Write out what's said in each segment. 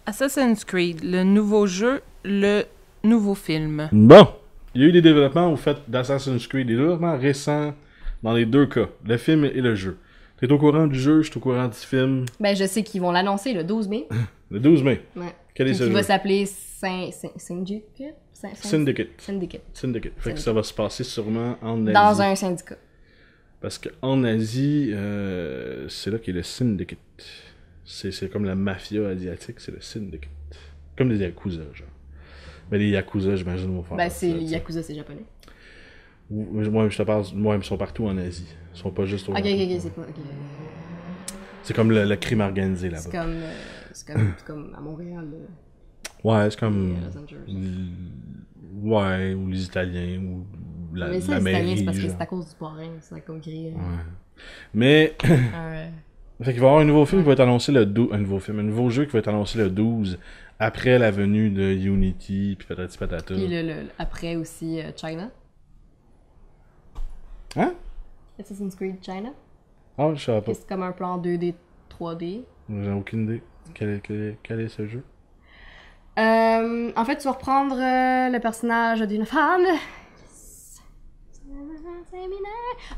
Assassin's Creed, le nouveau jeu, le nouveau film. Bon, il y a eu des développements au fait d'Assassin's Creed, des développements récents dans les deux cas, le film et le jeu. T'es au courant du jeu, je suis au courant du film. Ben, je sais qu'ils vont l'annoncer le 12 mai. Le 12 mai. Ouais. Quel est ce jeu? Il va s'appeler Syndicate. Fait que ça va se passer sûrement en Asie. Dans un syndicat. Parce qu'en Asie, c'est là qu'est le Syndicate. C'est comme la mafia asiatique, c'est le Syndicate. Comme les Yakuza, genre. Mais les Yakuza, j'imagine, vont faire. Ben, les Yakuza, c'est japonais. Moi, je te parle. Moi, ils sont partout en Asie. Ils sont pas juste au Ok, c'est pas. Okay. C'est comme le crime organisé là-bas. C'est comme à Montréal. Ouais, c'est comme. Los Angeles. Ouais, ou les Italiens, ou la mais ça, les mairie. Italiens, c'est parce que genre. c'est à cause du parrain, c'est comme crier. Ouais. Mais. Fait qu'il va y avoir un nouveau film qui va être annoncé le 12. Un nouveau jeu qui va être annoncé le 12, après la venue de Unity, puis patati patata. Puis après aussi China. Hein? Assassin's Creed China. Ah, je savais pas. C'est comme un plan 2D, 3D. J'ai aucune idée. Quel est ce jeu? En fait, tu vas reprendre le personnage d'une femme.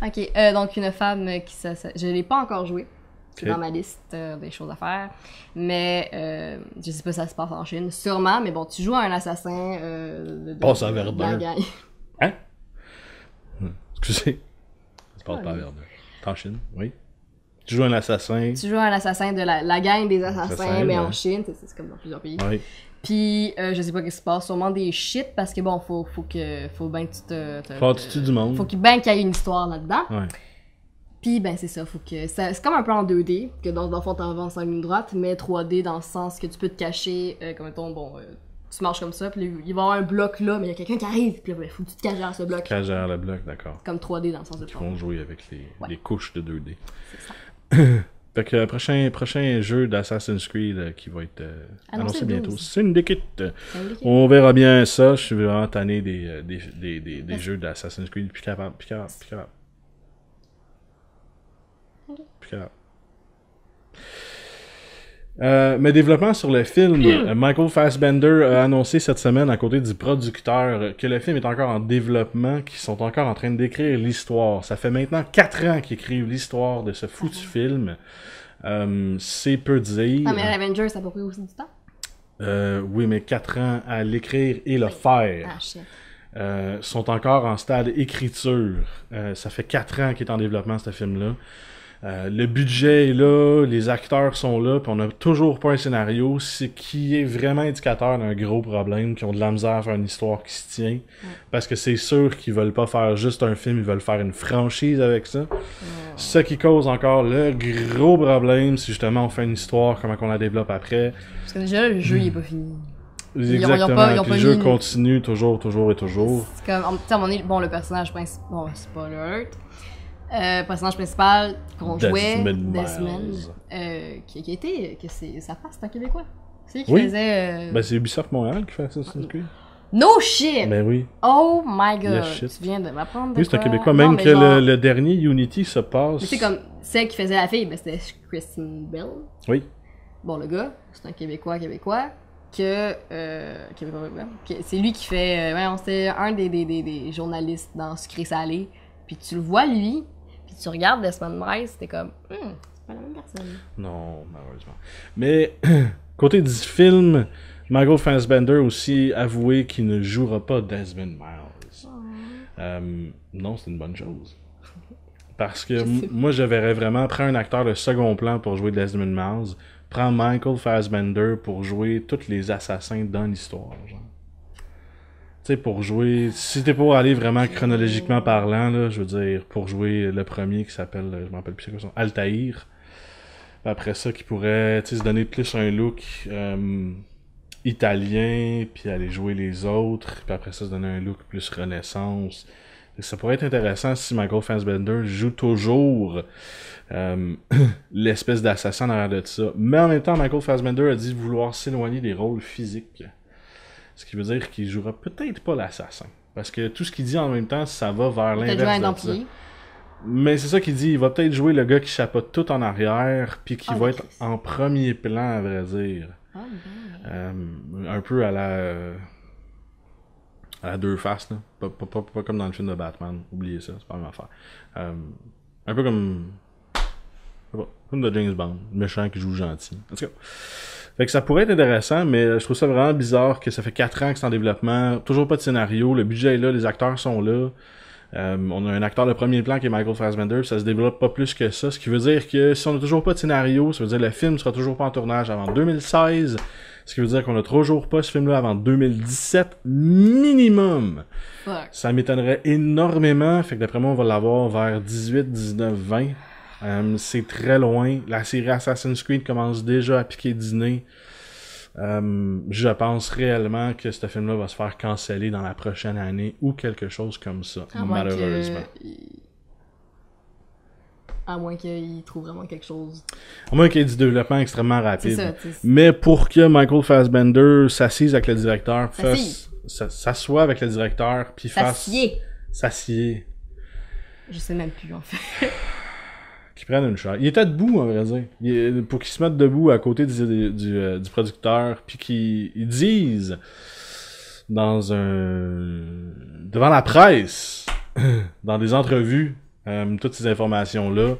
Ok, donc une femme qui... Je l'ai pas encore joué. C'est dans ma liste des choses à faire. Mais je sais pas si ça se passe en Chine. Sûrement, mais bon, tu joues à un assassin Passe à Verdun. Hein? Excusez. Ça se passe pas à Verdun. C'est en Chine, oui. Tu joues un assassin. Tu joues à un assassin de la gang des assassins, mais en Chine. C'est comme dans plusieurs pays. Oui. Puis, je sais pas ce qui se passe. Sûrement des shit, parce que bon, faut bien que tu Faut que tu tues du monde. Faut qu'il y ait une histoire là-dedans. Ouais. Puis, ben, c'est ça. C'est comme un peu en 2D, que dans le fond, t'avances en ligne droite, mais 3D dans le sens que tu peux te cacher, comme mettons, tu marches comme ça, puis il va y avoir un bloc là, mais il y a quelqu'un qui arrive, puis là, faut que tu te caches derrière ce bloc. Tu te caches derrière le bloc, d'accord. Comme 3D dans le sens de 3D. Ils vont jouer avec les couches de 2D. C'est ça. Fait que prochain jeu d'Assassin's Creed qui va être annoncé bientôt. Syndicate. On verra bien ça. Je suis vraiment tanné des jeux d'Assassin's Creed. Plus capable. Mais développement sur le film, Michael Fassbender a annoncé cette semaine à côté du producteur que le film est encore en développement, qu'ils sont encore en train d'écrire l'histoire. Ça fait maintenant 4 ans qu'ils écrivent l'histoire de ce foutu film. C'est peu dire. Ah, mais Avengers, ça a pas pris aussi du temps? Oui, mais 4 ans à l'écrire et le faire. Ah, shit. Sont encore en stade écriture. Ça fait 4 ans qu'il est en développement, ce film-là. Le budget est là, les acteurs sont là, puis on n'a toujours pas un scénario, ce qui est vraiment indicateur d'un gros problème, qui ont de la misère à faire une histoire qui se tient, parce que c'est sûr qu'ils veulent pas faire juste un film, ils veulent faire une franchise avec ça. Ce qui cause encore le gros problème, c'est justement on fait une histoire, comment on la développe après. Parce que déjà, le jeu, il est pas fini. Exactement, ils ont le jeu continue toujours. C'est comme, tu sais, à un moment donné, bon, le personnage principal, bon, spoiler alert, le personnage principal qu'on jouait, Desmond, ça passe, c'est un Québécois. C'est qui faisait... Ben, c'est Ubisoft Montréal qui fait Assassin's Creed. No shit! Ben oui. Oh my god! Yes, tu viens de m'apprendre de oui, c'est un quoi? Québécois. Non, même que genre... le dernier Unity se passe... Mais c'est comme, celle qui faisait la fille, ben c'était Kristen Bell. Oui. Bon, le gars, c'est un Québécois, c'est lui qui fait... c'est un des journalistes dans Sucré Salé. Puis tu le vois, lui... Puis tu regardes Desmond Miles, t'es comme, c'est pas la même personne. Non, malheureusement. Mais, côté du film, Michael Fassbender aussi avoué qu'il ne jouera pas Desmond Miles. Non, c'est une bonne chose. Parce que moi, je verrais vraiment prendre un acteur de second plan pour jouer Desmond Miles, prendre Michael Fassbender pour jouer tous les assassins dans l'histoire, genre. Tu sais, pour jouer... Si t'es pour aller vraiment chronologiquement parlant, là, je veux dire, pour jouer le premier qui s'appelle... Je m'en rappelle plus c'est quoi son... Altaïr. Puis après ça, qui pourrait, tu sais, se donner plus un look italien, puis aller jouer les autres. Puis après ça, se donner un look plus Renaissance. Et ça pourrait être intéressant si Michael Fassbender joue toujours l'espèce d'assassin derrière de ça. Mais en même temps, Michael Fassbender a dit vouloir s'éloigner des rôles physiques. Ce qui veut dire qu'il jouera peut-être pas l'assassin. Parce que tout ce qu'il dit en même temps, ça va vers Peut-être jouer un l'inverse de ça. Empire. Mais c'est ça qu'il dit, il va peut-être jouer le gars qui chapeaute tout en arrière, puis qui Ah, va mais être Christ. en premier plan, à vrai dire. Ah, bon. Un peu à la deux faces, là. Pas comme dans le film de Batman, oubliez ça, c'est pas la même affaire. Un peu comme... je sais pas, comme de James Bond, le méchant qui joue gentil. En tout cas. Fait que ça pourrait être intéressant, mais je trouve ça vraiment bizarre que ça fait 4 ans que c'est en développement, toujours pas de scénario, le budget est là, les acteurs sont là. On a un acteur de premier plan qui est Michael Fassbender, ça se développe pas plus que ça, ce qui veut dire que si on a toujours pas de scénario, ça veut dire que le film sera toujours pas en tournage avant 2016, ce qui veut dire qu'on a toujours pas ce film-là avant 2017 minimum. Fuck. Ça m'étonnerait énormément, fait que d'après moi on va l'avoir vers 18, 19, 20. C'est très loin. La série Assassin's Creed commence déjà à piquer du nez. Je pense réellement que ce film-là va se faire canceller dans la prochaine année ou quelque chose comme ça, malheureusement. À moins qu'il trouve vraiment quelque chose. À moins qu'il y ait du développement extrêmement C'est rapide. ça, tu sais. Mais pour que Michael Fassbender s'assise avec le directeur, S'assise. s'assoie avec le directeur, puis fasse... S'assied. S'assied. Je sais même plus, en fait. Qu'il prenne une chaise. Il était debout, en vrai dire. Pour qu'il se mette debout à côté du producteur, puis qu'ils disent devant la presse, dans des entrevues, toutes ces informations-là,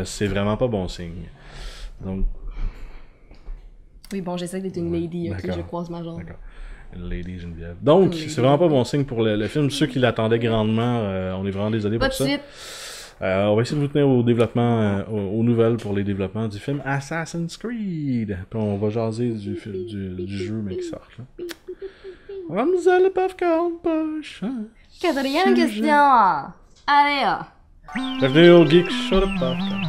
c'est vraiment pas bon signe. Donc, Oui, bon, j'essaie d'être une lady, ok, D'accord. je croise ma jambe. d'accord. Lady Geneviève. Donc, Lady. c'est vraiment pas bon signe pour le film. Ceux qui l'attendaient grandement, on est vraiment désolé Pas pour de ça. suite. On va essayer de vous tenir au développement, aux nouvelles pour les développements du film Assassin's Creed. Puis on va jaser du jeu, mais qui sort. Là. Ramza le popcorn poche. Hein? Quatrième question. Allez, Bienvenue au Geek Show de Popcorn.